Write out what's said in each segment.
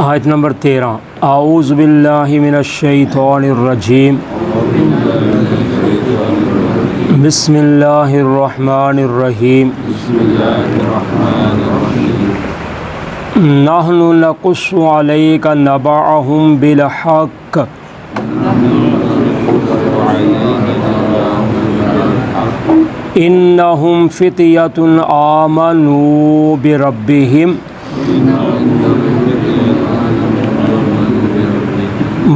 آیت نمبر 13 اعوذ باللہ من الشیطان الرجیم بسم اللہ الرحمن الرحیم نحن نقص علیک نبأہم بالحق انہم فتیۃ آمنوا بربہم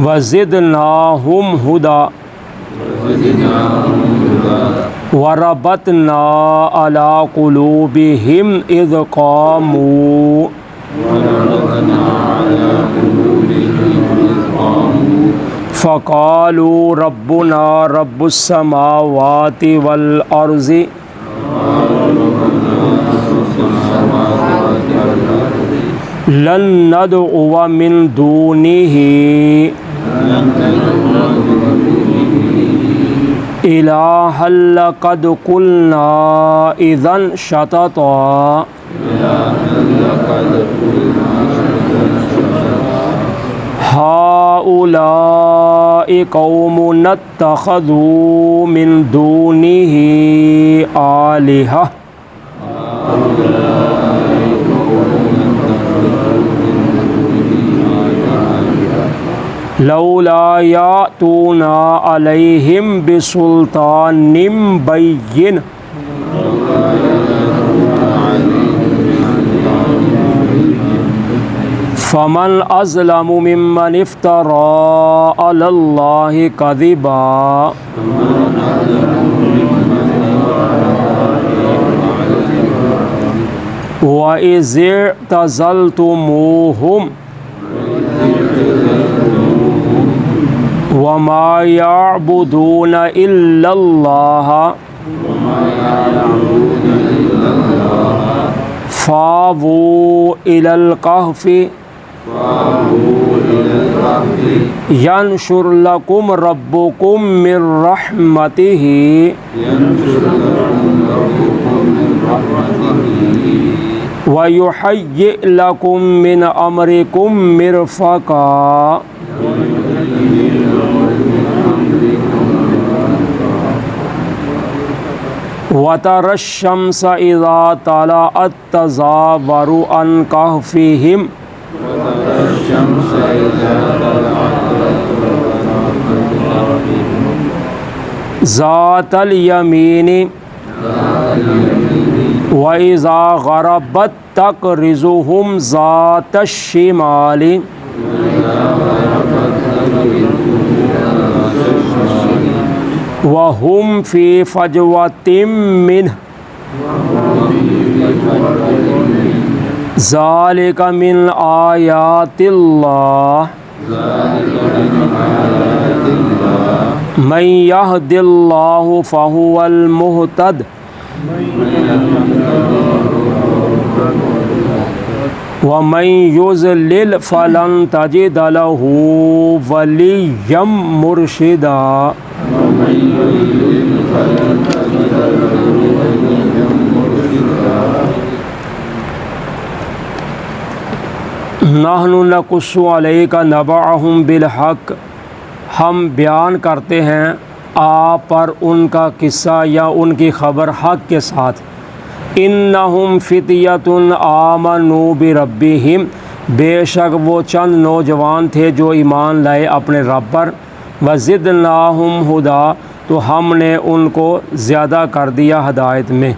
وزدناہم ہدی وربطنا علی قلوبہم اذ قاموا فقالوا ربنا رب السماوات والارض لن ندعو من دونه إلها لقد قلنا إذا شططا هؤلاء قوم اتخذوا من دونه آلهة لولا یأتون علیہم بسلطان بین فمن اظلم ممن افترى علی اللہ کذبا وَإِذِ اعْتَزَلْتُمُوهُمْ وَمَا يَعْبُدُونَ إِلَّا اللَّهَ فَآوُوا إِلَى الْكَهْفِ يَنشُرْ لَكُمْ رَبُّكُمْ مِنْ رَحْمَتِهِ وَيُحَيِّئْ لَكُمْ مِنْ أَمْرِكُمْ مِرْفَقًا وَتَرَى الشَّمْسَ إِذَا طَلَعَت تَزَاوَرُ عَنْ كَهْفِهِمْ ذَاتَ الْيَمِينِ وَإِذَا غَرَبَت تَقْرِضُهُمْ ذَاتَ الشِّمَالِ وَهُمْ فِي فَجْوَةٍ مِّنْهُ ذَلِكَ مِنْ آيَاتِ اللَّهِ مَن يَهْدِ اللَّهُ فَهُوَ الْمُهْتَدِ وَمَن يُضْلِلْ فَلَن تَجِدَ لَهُ وَلِيًّا مُرْشِدًا نحن نقص علیک نبأہم بالحق، ہم بیان کرتے ہیں آپ پر ان کا قصہ یا ان کی خبر حق کے ساتھ۔ انہم فتیۃ آمنوا بربہم، بے شک وہ چند نوجوان تھے جو ایمان لائے اپنے رب پر۔ وزدناہم ہدی، تو ہم نے ان کو زیادہ کر دیا ہدایت میں۔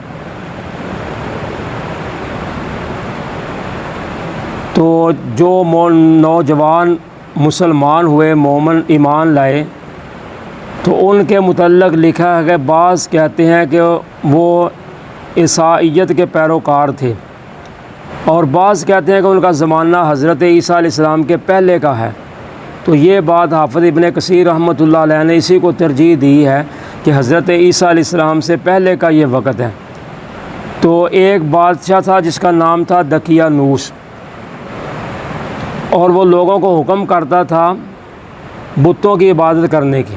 تو جو نوجوان مسلمان ہوئے، مومن ایمان لائے، تو ان کے متعلق لکھا ہے کہ بعض کہتے ہیں کہ وہ عیسائیت کے پیروکار تھے، اور بعض کہتے ہیں کہ ان کا زمانہ حضرت عیسیٰ علیہ السلام کے پہلے کا ہے۔ تو یہ بات حافظ ابن کثیر رحمۃ اللہ علیہ نے اسی کو ترجیح دی ہے کہ حضرت عیسیٰ علیہ السلام سے پہلے کا یہ وقت ہے۔ تو ایک بادشاہ تھا جس کا نام تھا دقیانوس، اور وہ لوگوں کو حکم کرتا تھا بتوں کی عبادت کرنے کی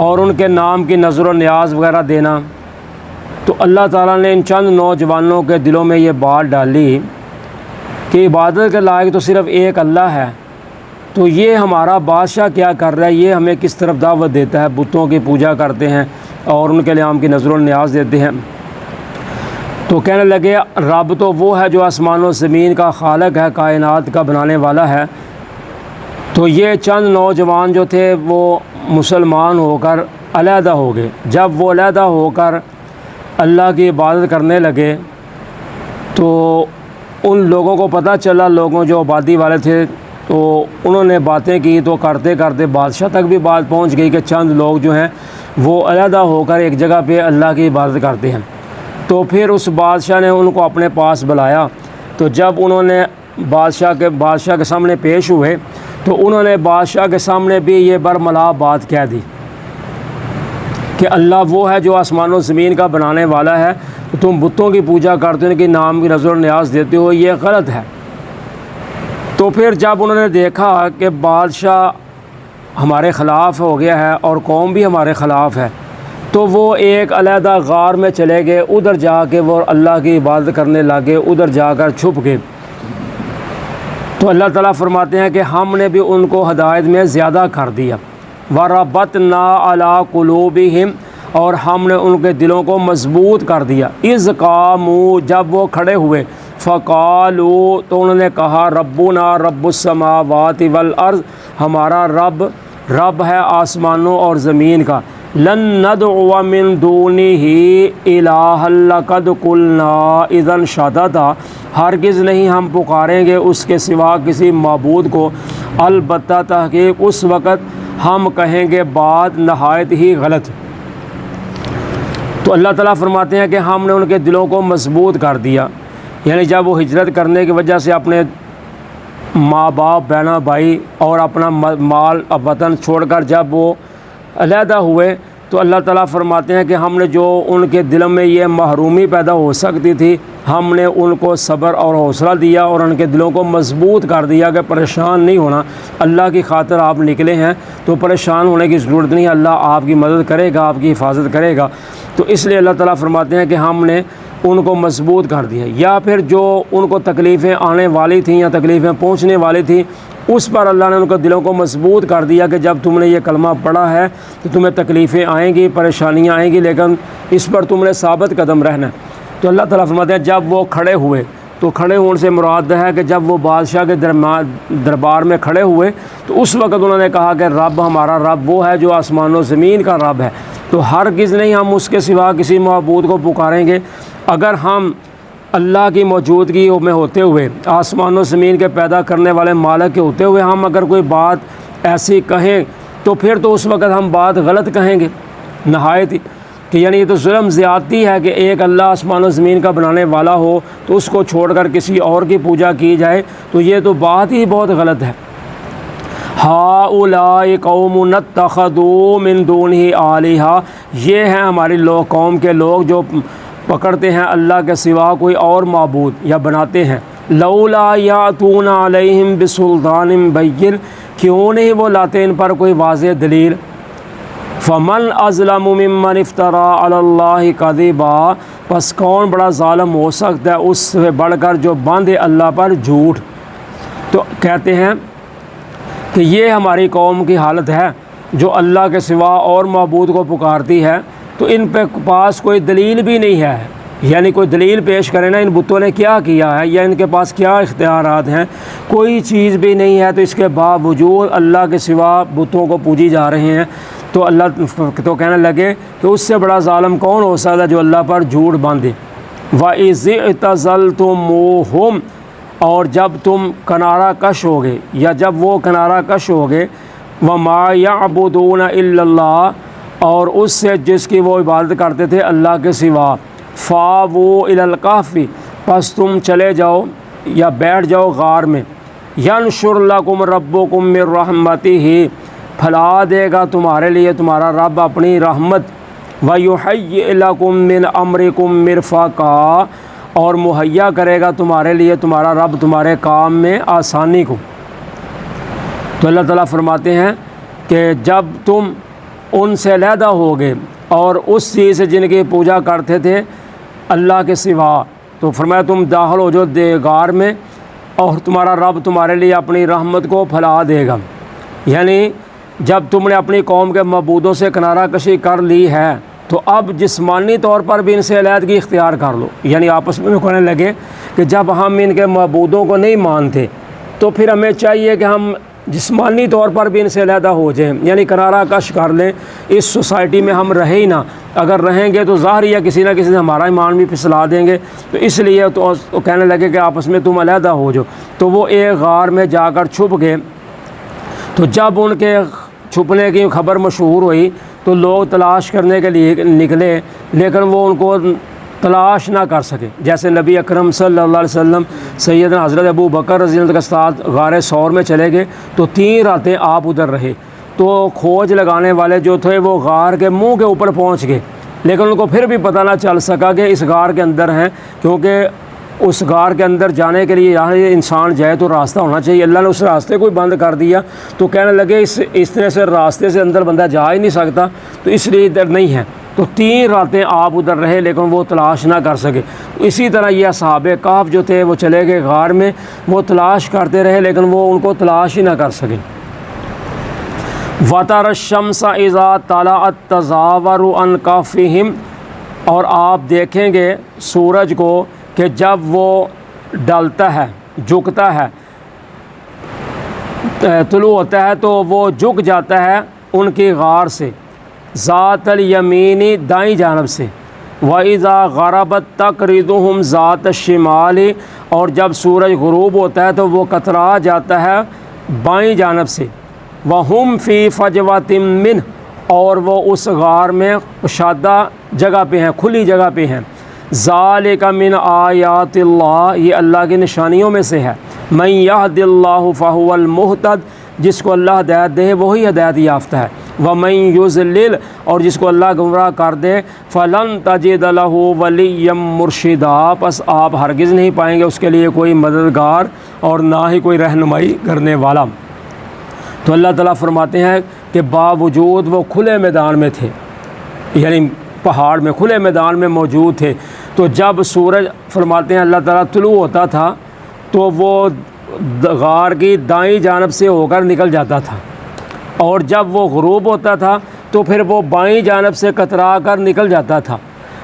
اور ان کے نام کی نظر و نیاز وغیرہ دینا۔ تو اللہ تعالیٰ نے ان چند نوجوانوں کے دلوں میں یہ بات ڈالی کہ عبادت کے لائق تو صرف ایک اللہ ہے، تو یہ ہمارا بادشاہ کیا کر رہا ہے، یہ ہمیں کس طرف دعوت دیتا ہے، بتوں کی پوجا کرتے ہیں اور ان کے لیے ہم کی نظر و نیاز دیتے ہیں۔ تو کہنے لگے رب تو وہ ہے جو آسمان و زمین کا خالق ہے، کائنات کا بنانے والا ہے۔ تو یہ چند نوجوان جو تھے وہ مسلمان ہو کر علیحدہ ہو گئے۔ جب وہ علیحدہ ہو کر اللہ کی عبادت کرنے لگے تو ان لوگوں کو پتہ چلا، لوگوں جو آبادی والے تھے، تو انہوں نے باتیں کی، تو کرتے کرتے بادشاہ تک بھی بات پہنچ گئی کہ چند لوگ جو ہیں وہ علیحدہ ہو کر ایک جگہ پہ اللہ کی عبادت کرتے ہیں۔ تو پھر اس بادشاہ نے ان کو اپنے پاس بلایا، تو جب انہوں نے بادشاہ کے سامنے پیش ہوئے تو انہوں نے بادشاہ کے سامنے بھی یہ برملا بات کہہ دی کہ اللہ وہ ہے جو آسمان و زمین کا بنانے والا ہے، تم بتوں کی پوجا کرتے ہو، ان کے نام کی نظر و نیاز دیتے ہو، یہ غلط ہے۔ تو پھر جب انہوں نے دیکھا کہ بادشاہ ہمارے خلاف ہو گیا ہے اور قوم بھی ہمارے خلاف ہے، تو وہ ایک علیحدہ غار میں چلے گئے، ادھر جا کے وہ اللہ کی عبادت کرنے لگے، ادھر جا کر چھپ گئے۔ تو اللہ تعالیٰ فرماتے ہیں کہ ہم نے بھی ان کو ہدایت میں زیادہ کر دیا، وَرَبَطْنَا عَلَىٰ قُلُوبِهِمْ، اور ہم نے ان کے دلوں کو مضبوط کر دیا، اِذْ قَامُوا، جب وہ کھڑے ہوئے، فَقَالُوا، تو انہوں نے کہا، رَبُّنَا رَبُّ السَّمَاوَاتِ وَالْأَرْضِ، ہمارا رب ہے آسمانوں اور زمین کا، لَن نَدْعُوَ مِن دُونِهِ إِلَٰهًا لَقَدْ قُلْنَا إِذًا شَطَطًا، ہرگز نہیں ہم پکاریں گے اس کے سوا کسی معبود کو، البتہ تحقیق اس وقت ہم کہیں گے بات نہایت ہی غلط۔ تو اللہ تعالیٰ فرماتے ہیں کہ ہم نے ان کے دلوں کو مضبوط کر دیا، یعنی جب وہ ہجرت کرنے کی وجہ سے اپنے ماں باپ، بہنا بھائی اور اپنا مال وطن چھوڑ کر جب وہ علیحدہ ہوئے، تو اللہ تعالیٰ فرماتے ہیں کہ ہم نے جو ان کے دلوں میں یہ محرومی پیدا ہو سکتی تھی، ہم نے ان کو صبر اور حوصلہ دیا اور ان کے دلوں کو مضبوط کر دیا کہ پریشان نہیں ہونا، اللہ کی خاطر آپ نکلے ہیں تو پریشان ہونے کی ضرورت نہیں، اللہ آپ کی مدد کرے گا، آپ کی حفاظت کرے گا۔ تو اس لیے اللہ تعالیٰ فرماتے ہیں کہ ہم نے ان کو مضبوط کر دیا، یا پھر جو ان کو تکلیفیں آنے والی تھیں یا تکلیفیں پہنچنے والی تھیں، اس پر اللہ نے ان کے دلوں کو مضبوط کر دیا کہ جب تم نے یہ کلمہ پڑھا ہے تو تمہیں تکلیفیں آئیں گی، پریشانیاں آئیں گی، لیکن اس پر تم نے ثابت قدم رہنا ہے۔ تو اللہ تعالیٰ فرماتے ہیں جب وہ کھڑے ہوئے، تو کھڑے ہونے سے مراد ہے کہ جب وہ بادشاہ کے دربار میں کھڑے ہوئے تو اس وقت انہوں نے کہا کہ رب ہمارا رب وہ ہے جو آسمان و زمین کا رب ہے، تو ہرگز نہیں ہم اس کے سوا کسی معبود کو پکاریں گے۔ اگر ہم اللہ کی موجودگی میں ہوتے ہوئے، آسمان و زمین کے پیدا کرنے والے مالک کے ہوتے ہوئے ہم اگر کوئی بات ایسی کہیں تو پھر تو اس وقت ہم بات غلط کہیں گے نہایت ہی، کہ یعنی یہ تو ظلم زیادتی ہے کہ ایک اللہ آسمان و زمین کا بنانے والا ہو تو اس کو چھوڑ کر کسی اور کی پوجا کی جائے، تو یہ تو بات ہی بہت غلط ہے۔ ہؤلاء قوم اتخذوا من دونہ آلہہ، یہ ہیں ہماری قوم کے لوگ جو پکڑتے ہیں اللہ کے سوا کوئی اور معبود یا بناتے ہیں۔ لولا یاتون علیہم بسلطان بین، کیوں نہیں وہ لاتے ان پر کوئی واضح دلیل۔ فمن اظلم ممن افترى علی اللہ کذبا، پس کون بڑا ظالم ہو سکتا ہے اس سے بڑھ کر جو باندھے اللہ پر جھوٹ۔ تو کہتے ہیں کہ یہ ہماری قوم کی حالت ہے جو اللہ کے سوا اور معبود کو پکارتی ہے، تو ان پہ پاس کوئی دلیل بھی نہیں ہے، یعنی کوئی دلیل پیش کرے نا ان بتوں نے کیا کیا ہے یا ان کے پاس کیا اختیارات ہیں، کوئی چیز بھی نہیں ہے، تو اس کے باوجود اللہ کے سوا بتوں کو پوجی جا رہے ہیں۔ تو اللہ تو کہنے لگے کہ اس سے بڑا ظالم کون ہو سکتا ہے جو اللہ پر جھوٹ باندھے۔ وَإِذِ اعْتَزَلْتُمُوهُمْ، اور جب تم کنارہ کش ہو گے یا جب وہ کنارہ کش ہو گے، وَمَا يَعْبُدُونَ إِلَّا اللَّهَ، اور اس سے جس کی وہ عبادت کرتے تھے اللہ کے سوا، فَآوُوا إِلَى الْكَهْفِ، پس تم چلے جاؤ یا بیٹھ جاؤ غار میں، يَنْشُرْ لَكُمْ رَبُّكُمْ مِنْ رَحْمَتِهِ، پھیلا دے گا تمہارے لیے تمہارا رب اپنی رحمت، وَيُحَيِّئْ لَكُمْ مِنْ أَمْرِكُمْ مِرْفَقًا، اور مہیا کرے گا تمہارے لیے تمہارا رب تمہارے کام میں آسانی کو۔ تو اللہ تعالیٰ فرماتے ہیں کہ جب تم ان سے علیحدہ ہو گئے اور اس چیز سے جن کی پوجا کرتے تھے اللہ کے سوا، تو فرمایا تم داخل ہو جو غار میں اور تمہارا رب تمہارے لیے اپنی رحمت کو پھیلا دے گا۔ یعنی جب تم نے اپنی قوم کے معبودوں سے کنارہ کشی کر لی ہے تو اب جسمانی طور پر بھی ان سے علیحدگی اختیار کر لو۔ یعنی آپس میں کہنے لگے کہ جب ہم ان کے معبودوں کو نہیں مانتے تو پھر ہمیں چاہیے کہ ہم جسمانی طور پر بھی ان سے علیحدہ ہو جائیں، یعنی کنارہ کش کر لیں، اس سوسائٹی میں ہم رہے ہی نہ۔ اگر رہیں گے تو ظاہر یا کسی نہ کسی سے ہمارا ایمان بھی پھسلا دیں گے، تو اس لیے تو کہنے لگے کہ آپس میں تم علیحدہ ہو جاؤ۔ تو وہ ایک غار میں جا کر چھپ گئے۔ تو جب ان کے چھپنے کی خبر مشہور ہوئی تو لوگ تلاش کرنے کے لیے نکلے، لیکن وہ ان کو تلاش نہ کر سکے۔ جیسے نبی اکرم صلی اللہ علیہ وسلم سیدنا حضرت ابو بکر رضی اللہ عنہ کے ساتھ غار ثور میں چلے گئے تو 3 راتیں آپ ادھر رہے۔ تو کھوج لگانے والے جو تھے وہ غار کے منہ کے اوپر پہنچ گئے، لیکن ان کو پھر بھی پتہ نہ چل سکا کہ اس غار کے اندر ہیں، کیونکہ اس غار کے اندر جانے کے لیے یہاں انسان جائے تو راستہ ہونا چاہیے۔ اللہ نے اس راستے کو بند کر دیا، تو کہنے لگے اس طرح سے راستے سے اندر بندہ جا ہی نہیں سکتا، تو اس لیے ادھر نہیں ہے۔ تو 3 راتیں آپ ادھر رہے لیکن وہ تلاش نہ کر سکے۔ اسی طرح یہ اصحاب کہف جو تھے وہ چلے گئے غار میں، وہ تلاش کرتے رہے لیکن وہ ان کو تلاش ہی نہ کر سکے۔ وَتَرَى الشَّمْسَ إِذَا طَلَعَت تَزَاوَرُ عَنْ كَهْفِهِمْ، اور آپ دیکھیں گے سورج کو کہ جب وہ ڈلتا ہے، جھکتا ہے، طلوع ہوتا ہے تو وہ جھک جاتا ہے ان کی غار سے، ذات الیمینی دائیں جانب سے، وَإِذَا غَرَبَتْ تَقْرِضُهُمْ ذات الشِّمَالِ، اور جب سورج غروب ہوتا ہے تو وہ کترا جاتا ہے بائیں جانب سے، وَهُمْ فِي فَجْوَةٍ مِّنْهُ، اور وہ اس غار میں کشادہ جگہ پہ ہیں، کھلی جگہ پہ ہیں۔ ذَلِكَ مِنْ آیات اللہ، یہ اللہ کی نشانیوں میں سے ہے۔ مَن يَهْدِ اللَّهُ فَهُوَ الْمُهْتَدِ، جس کو اللہ ہدایت دے وہی ہدایت یافتہ ہے۔ وَمَن يُضْلِلْ، اور جس کو اللہ گمراہ کر دے، فَلَن تَجِدَ لَهُ وَلِيًّا مُرْشِدًا، پس آپ ہرگز نہیں پائیں گے اس کے لیے کوئی مددگار اور نہ ہی کوئی رہنمائی کرنے والا۔ تو اللہ تعالیٰ فرماتے ہیں کہ باوجود وہ کھلے میدان میں تھے، یعنی پہاڑ میں کھلے میدان میں موجود تھے، تو جب سورج فرماتے ہیں اللہ تعالیٰ طلوع ہوتا تھا تو وہ غار کی دائیں جانب سے ہو کر نکل جاتا تھا، اور جب وہ غروب ہوتا تھا تو پھر وہ بائیں جانب سے کترا کر نکل جاتا تھا۔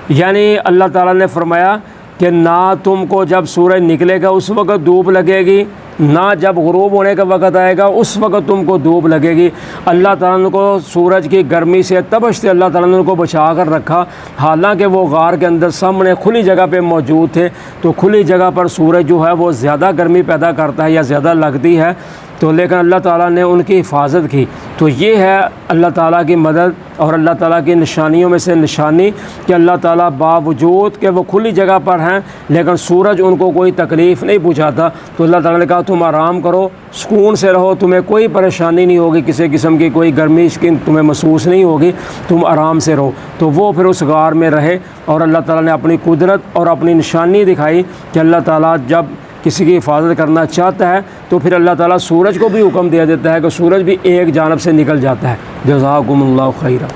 یعنی اللہ تعالیٰ نے فرمایا کہ نہ تم کو جب سورج نکلے گا اس وقت دھوپ لگے گی، نہ جب غروب ہونے کا وقت آئے گا اس وقت تم کو دھوپ لگے گی۔ اللہ تعالیٰ نے کو سورج کی گرمی سے، تپش سے اللہ تعالیٰ نے ان کو بچا کر رکھا، حالانکہ وہ غار کے اندر سامنے کھلی جگہ پہ موجود تھے۔ تو کھلی جگہ پر سورج جو ہے وہ زیادہ گرمی پیدا کرتا ہے یا زیادہ لگتی ہے، تو لیکن اللہ تعالیٰ نے ان کی حفاظت کی۔ تو یہ ہے اللہ تعالیٰ کی مدد اور اللہ تعالیٰ کی نشانیوں میں سے نشانی کہ اللہ تعالیٰ باوجود کہ وہ کھلی جگہ پر ہیں لیکن سورج ان کو کوئی تکلیف نہیں پہنچاتا۔ تو اللہ تعالیٰ نے کہا تم آرام کرو، سکون سے رہو، تمہیں کوئی پریشانی نہیں ہوگی، کسی قسم کی کوئی گرمی تمہیں محسوس نہیں ہوگی، تم آرام سے رہو۔ تو وہ پھر اس غار میں رہے اور اللہ تعالیٰ نے اپنی قدرت اور اپنی نشانی دکھائی کہ اللہ تعالیٰ جب کسی کی حفاظت کرنا چاہتا ہے تو پھر اللہ تعالیٰ سورج کو بھی حکم دے دیتا ہے کہ سورج بھی ایک جانب سے نکل جاتا ہے۔ جزاکم اللہ خیرا۔